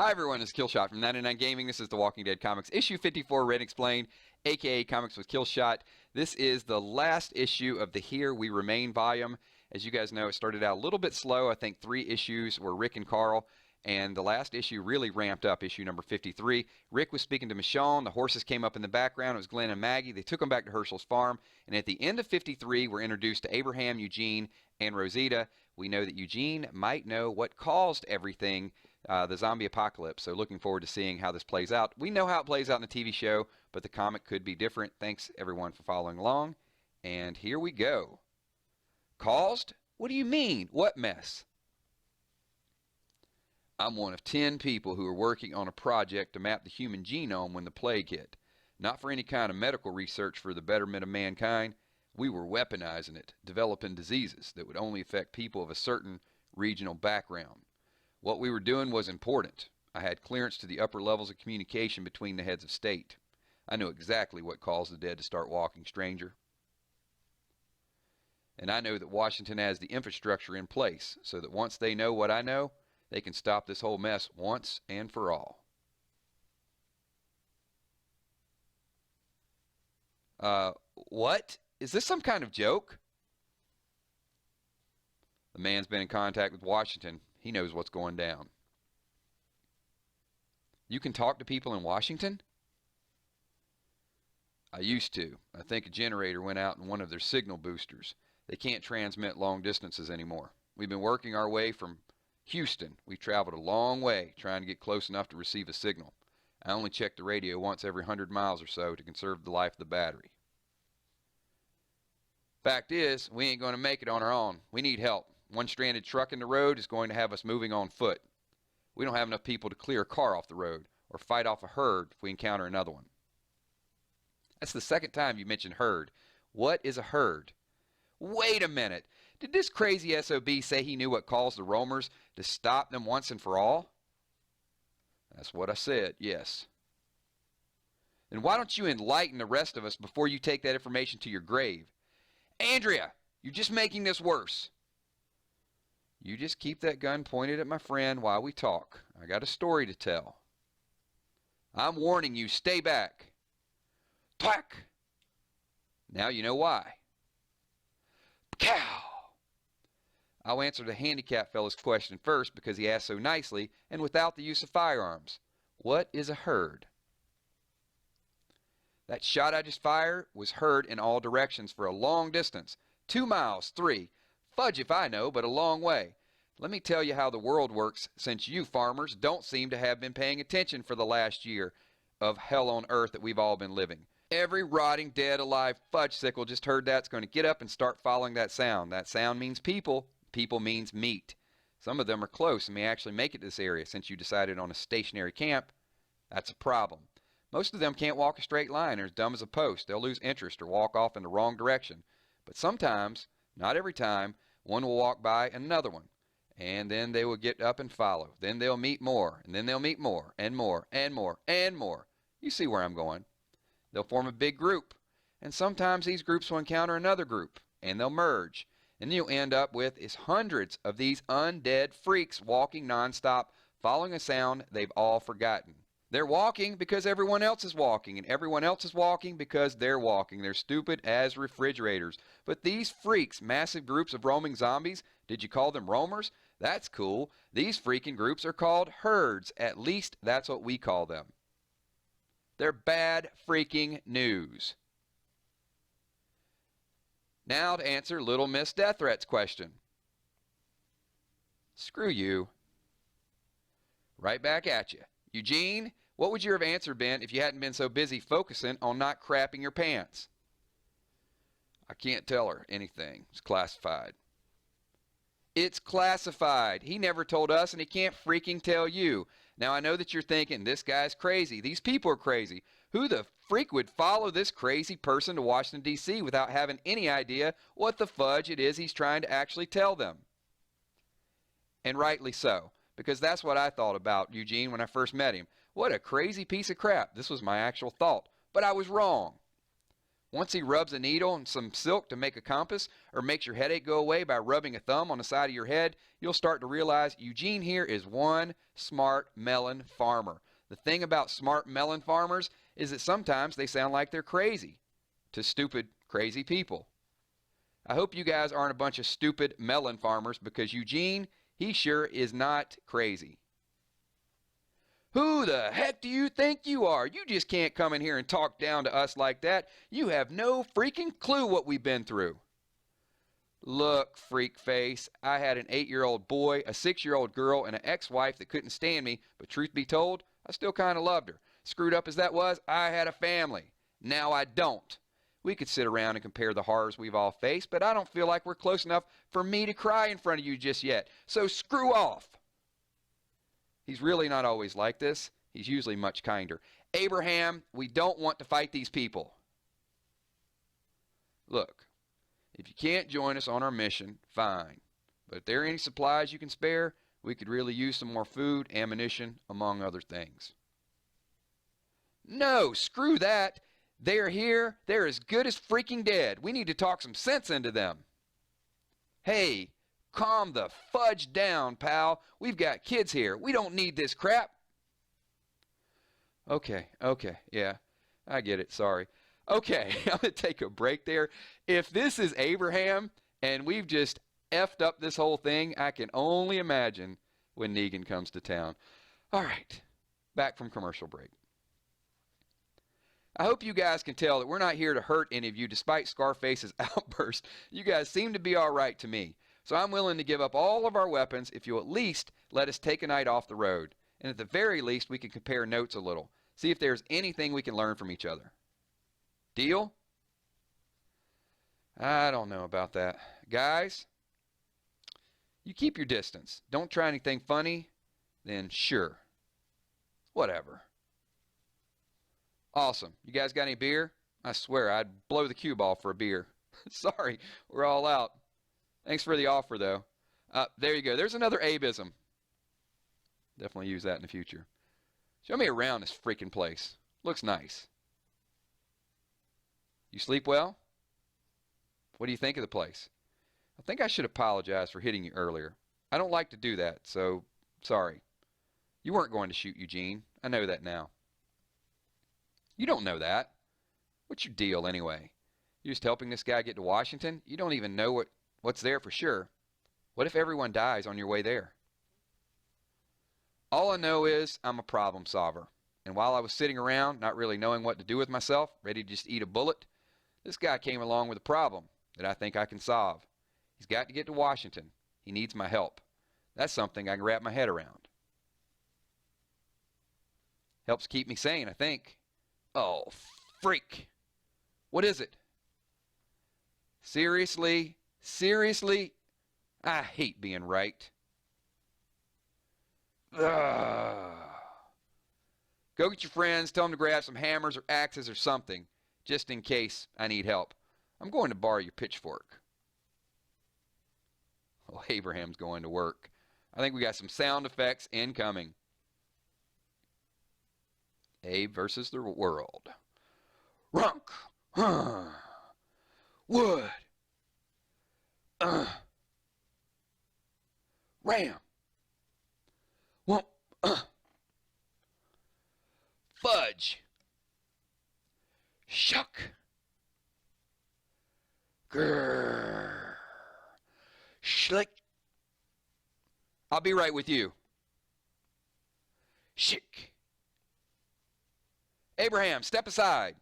Hi everyone, it's Killshot from 99 Gaming. This is The Walking Dead Comics, issue 54, Read and Explained, aka Comics with Killshot. This is the last issue of the Here We Remain volume. As you guys know, it started out a little bit slow. I think 3 issues were Rick and Carl, and the last issue really ramped up, issue number 53. Rick was speaking to Michonne, the horses came up in the background, it was Glenn and Maggie. They took them back to Herschel's farm, and at the end of 53, we're introduced to Abraham, Eugene, and Rosita. We know that Eugene might know what caused everything, the zombie apocalypse, so looking forward to seeing how this plays out. We know how it plays out in the TV show, but the comic could be different. Thanks everyone for following along, and here we go. Caused? What do you mean? What mess? I'm one of 10 people who are working on a project to map the human genome when the plague hit. Not for any kind of medical research for the betterment of mankind. We were weaponizing it, developing diseases that would only affect people of a certain regional background. What we were doing was important. I had clearance to the upper levels of communication between the heads of state. I knew exactly what caused the dead to start walking, stranger. And I know that Washington has the infrastructure in place so that once they know what I know, they can stop this whole mess once and for all. What? Is this some kind of joke? The man's been in contact with Washington. He knows what's going down. You can talk to people in Washington? I used to. I think a generator went out in one of their signal boosters. They can't transmit long distances anymore. We've been working our way from Houston. We've traveled a long way trying to get close enough to receive a signal. I only check the radio once every 100 miles or so to conserve the life of the battery. Fact is, we ain't going to make it on our own. We need help. One stranded truck in the road is going to have us moving on foot. We don't have enough people to clear a car off the road or fight off a herd if we encounter another one. That's the second time you mentioned herd. What is a herd? Wait a minute. Did this crazy SOB say he knew what caused the roamers to stop them once and for all? That's what I said, yes. Then why don't you enlighten the rest of us before you take that information to your grave? Andrea, you're just making this worse. You just keep that gun pointed at my friend while we talk. I got a story to tell. I'm warning you, stay back. Twack! Now you know why. Cow! I'll answer the handicapped fellow's question first because he asked so nicely and without the use of firearms. What is a herd? That shot I just fired was heard in all directions for a long distance. 2 miles, 3. Fudge if I know, but a long way. Let me tell you how the world works since you farmers don't seem to have been paying attention for the last year of hell on earth that we've all been living. Every rotting, dead, alive fudge sickle just heard that's going to get up and start following that sound. That sound means people. People means meat. Some of them are close and may actually make it to this area since you decided on a stationary camp. That's a problem. Most of them can't walk a straight line. They're as dumb as a post. They'll lose interest or walk off in the wrong direction. But sometimes, not every time, one will walk by another one. And then they will get up and follow. Then they'll meet more. And then they'll meet more. And more. And more. And more. You see where I'm going. They'll form a big group. And sometimes these groups will encounter another group. And they'll merge. And you'll end up with is hundreds of these undead freaks walking nonstop, following a sound they've all forgotten. They're walking because everyone else is walking, and everyone else is walking because they're walking. They're stupid as refrigerators. But these freaks, massive groups of roaming zombies, did you call them roamers? That's cool. These freaking groups are called herds. At least that's what we call them. They're bad freaking news. Now to answer Little Miss Death Threat's question. Screw you. Right back at you. Eugene, what would your answer been if you hadn't been so busy focusing on not crapping your pants? I can't tell her anything. It's classified. It's classified. He never told us and he can't freaking tell you. Now I know that you're thinking, this guy's crazy. These people are crazy. Who the freak would follow this crazy person to Washington, D.C. without having any idea what the fudge it is he's trying to actually tell them? And rightly so. Because that's what I thought about Eugene when I first met him. What a crazy piece of crap. This was my actual thought. But I was wrong. Once he rubs a needle and some silk to make a compass, or makes your headache go away by rubbing a thumb on the side of your head, you'll start to realize Eugene here is one smart melon farmer. The thing about smart melon farmers is that sometimes they sound like they're crazy to stupid, crazy people. I hope you guys aren't a bunch of stupid melon farmers, because Eugene, he sure is not crazy. Who the heck do you think you are? You just can't come in here and talk down to us like that. You have no freaking clue what we've been through. Look, freak face, I had an 8-year-old boy, a 6-year-old girl, and an ex-wife that couldn't stand me, but truth be told, I still kind of loved her. Screwed up as that was, I had a family. Now I don't. We could sit around and compare the horrors we've all faced, but I don't feel like we're close enough for me to cry in front of you just yet. So screw off. He's really not always like this. He's usually much kinder. Abraham, we don't want to fight these people. Look, if you can't join us on our mission, fine. But if there are any supplies you can spare, we could really use some more food, ammunition, among other things. No, screw that. They're here. They're as good as freaking dead. We need to talk some sense into them. Hey, calm the fudge down, pal. We've got kids here. We don't need this crap. Okay, yeah, I get it, sorry. Okay, I'm going to take a break there. If this is Abraham and we've just effed up this whole thing, I can only imagine when Negan comes to town. All right, back from commercial break. I hope you guys can tell that we're not here to hurt any of you despite Scarface's outburst. You guys seem to be all right to me. So I'm willing to give up all of our weapons if you'll at least let us take a night off the road. And at the very least, we can compare notes a little. See if there's anything we can learn from each other. Deal? I don't know about that. Guys, you keep your distance. Don't try anything funny, then sure. Whatever. Awesome. You guys got any beer? I swear, I'd blow the cue ball for a beer. Sorry, we're all out. Thanks for the offer, though. There you go. There's another Abeism. Definitely use that in the future. Show me around this freaking place. Looks nice. You sleep well? What do you think of the place? I think I should apologize for hitting you earlier. I don't like to do that, so sorry. You weren't going to shoot Eugene. I know that now. You don't know that. What's your deal anyway? You're just helping this guy get to Washington? You don't even know what's there for sure. What if everyone dies on your way there? All I know is I'm a problem solver. And while I was sitting around, not really knowing what to do with myself, ready to just eat a bullet, this guy came along with a problem that I think I can solve. He's got to get to Washington. He needs my help. That's something I can wrap my head around. Helps keep me sane, I think. Oh, freak. What is it? Seriously? Seriously? I hate being right. Ugh. Go get your friends, tell them to grab some hammers or axes or something, just in case I need help. I'm going to borrow your pitchfork. Oh, Abraham's going to work. I think we got some sound effects incoming. Abe versus the world. Runk. Wood. Ram. Wump. Fudge. Shuck. Grrr. Schlick. I'll be right with you. Shick. Abraham, step aside.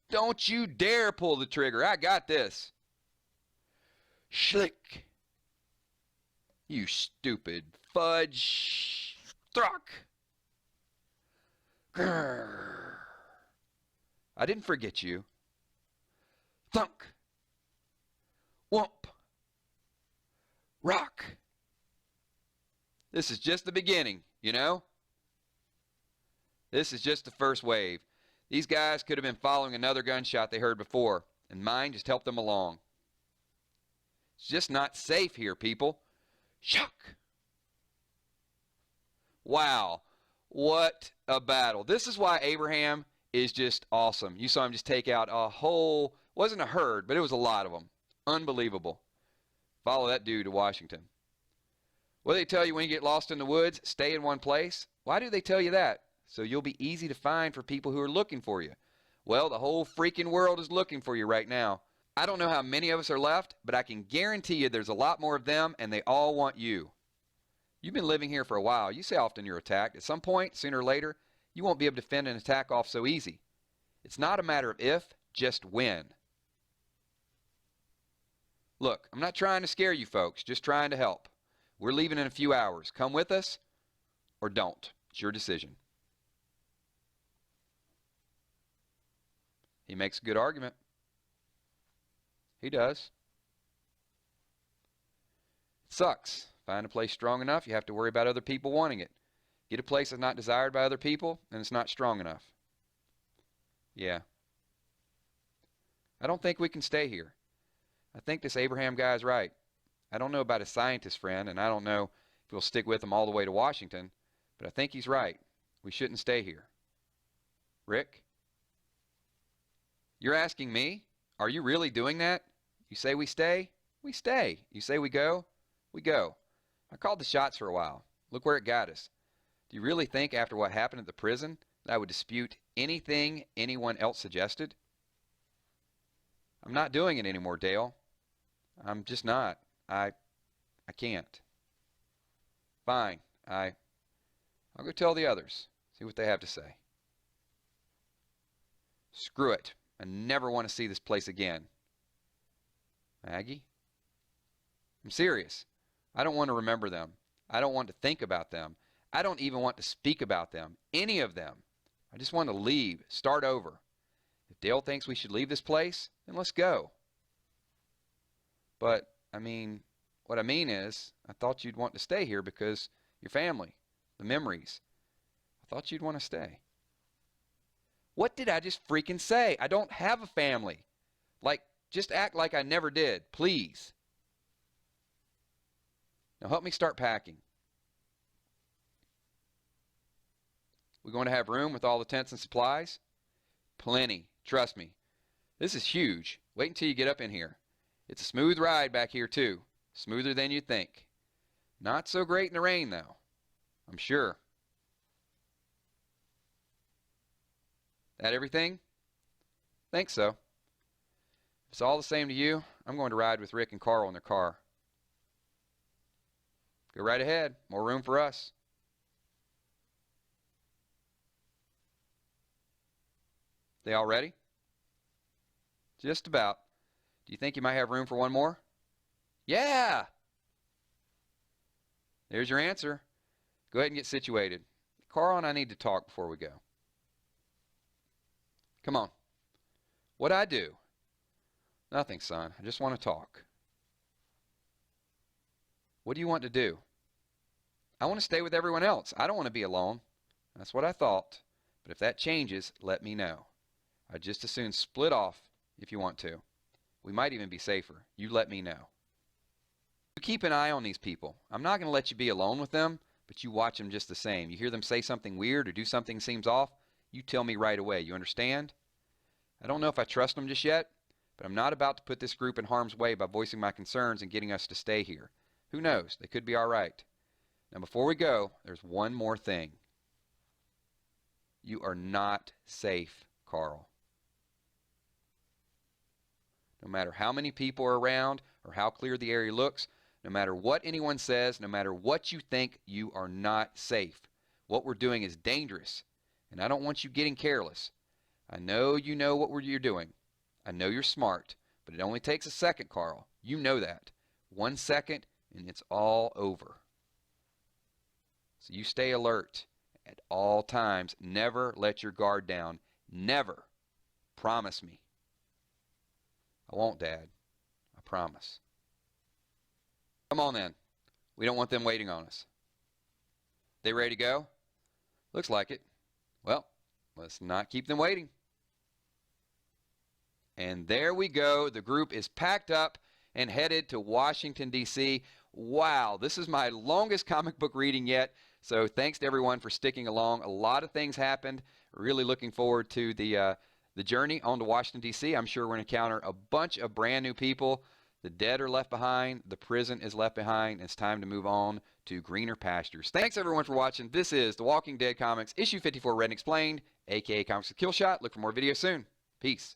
Don't you dare pull the trigger. I got this. Schlick. You stupid fudge. Throck. Grrr. I didn't forget you. Thunk. Wump. Rock. This is just the beginning, you know? This is just the first wave. These guys could have been following another gunshot they heard before, and mine just helped them along. It's just not safe here, people. Shuck. Wow, what a battle. This is why Abraham is just awesome. You saw him just take out a whole, wasn't a herd, but it was a lot of them. Unbelievable. Follow that dude to Washington. What do they tell you when you get lost in the woods? Stay in one place. Why do they tell you that? So you'll be easy to find for people who are looking for you. Well, the whole freaking world is looking for you right now. I don't know how many of us are left, but I can guarantee you there's a lot more of them, and they all want you. You've been living here for a while. You say often you're attacked. At some point, sooner or later, you won't be able to fend an attack off so easy. It's not a matter of if, just when. Look, I'm not trying to scare you folks, just trying to help. We're leaving in a few hours. Come with us or don't. It's your decision. He makes a good argument. He does. It sucks. Find a place strong enough, you have to worry about other people wanting it. Get a place that's not desired by other people, and it's not strong enough. Yeah. I don't think we can stay here. I think this Abraham guy is right. I don't know about his scientist friend, and I don't know if we'll stick with him all the way to Washington, but I think he's right. We shouldn't stay here. Rick? You're asking me? Are you really doing that? You say we stay? We stay. You say we go? We go. I called the shots for a while. Look where it got us. Do you really think after what happened at the prison that I would dispute anything anyone else suggested? I'm not doing it anymore, Dale. I'm just not. I can't. Fine. I'll go tell the others. See what they have to say. Screw it. I never want to see this place again. Maggie? I'm serious. I don't want to remember them. I don't want to think about them. I don't even want to speak about them. Any of them. I just want to leave. Start over. If Dale thinks we should leave this place, then let's go. But, what I mean is, I thought you'd want to stay here because your family, the memories. I thought you'd want to stay. What did I just freaking say? I don't have a family. Just act like I never did, please. Now help me start packing. We going to have room with all the tents and supplies? Plenty, trust me. This is huge. Wait until you get up in here. It's a smooth ride back here too. Smoother than you'd think. Not so great in the rain though, I'm sure. That everything? Think so. If it's all the same to you, I'm going to ride with Rick and Carl in their car. Go right ahead. More room for us. They all ready? Just about. Do you think you might have room for one more? Yeah! There's your answer. Go ahead and get situated. Carl and I need to talk before we go. Come on. What'd I do? Nothing, son. I just want to talk. What do you want to do? I want to stay with everyone else. I don't want to be alone. That's what I thought. But if that changes, let me know. I'd just as soon split off if you want to. We might even be safer. You let me know. You keep an eye on these people. I'm not going to let you be alone with them, but you watch them just the same. You hear them say something weird or do something seems off, you tell me right away. You understand? I don't know if I trust them just yet, but I'm not about to put this group in harm's way by voicing my concerns and getting us to stay here. Who knows? They could be all right. Now before we go, there's one more thing. You are not safe, Carl. No matter how many people are around or how clear the area looks, no matter what anyone says, no matter what you think, you are not safe. What we're doing is dangerous, and I don't want you getting careless. I know you know what you're doing. I know you're smart, but it only takes a second, Carl. You know that. 1 second, and it's all over. So you stay alert at all times. Never let your guard down. Never. Promise me. I won't, Dad. I promise. Come on then. We don't want them waiting on us. They ready to go? Looks like it. Well, let's not keep them waiting. And there we go. The group is packed up and headed to Washington, D.C. Wow, this is my longest comic book reading yet. So thanks to everyone for sticking along. A lot of things happened. Really looking forward to the journey on to Washington, D.C. I'm sure we're going to encounter a bunch of brand new people. The dead are left behind. The prison is left behind. It's time to move on to greener pastures. Thanks, everyone, for watching. This is The Walking Dead Comics, Issue 54, Read and Explained, a.k.a. Comics with Killshot. Look for more videos soon. Peace.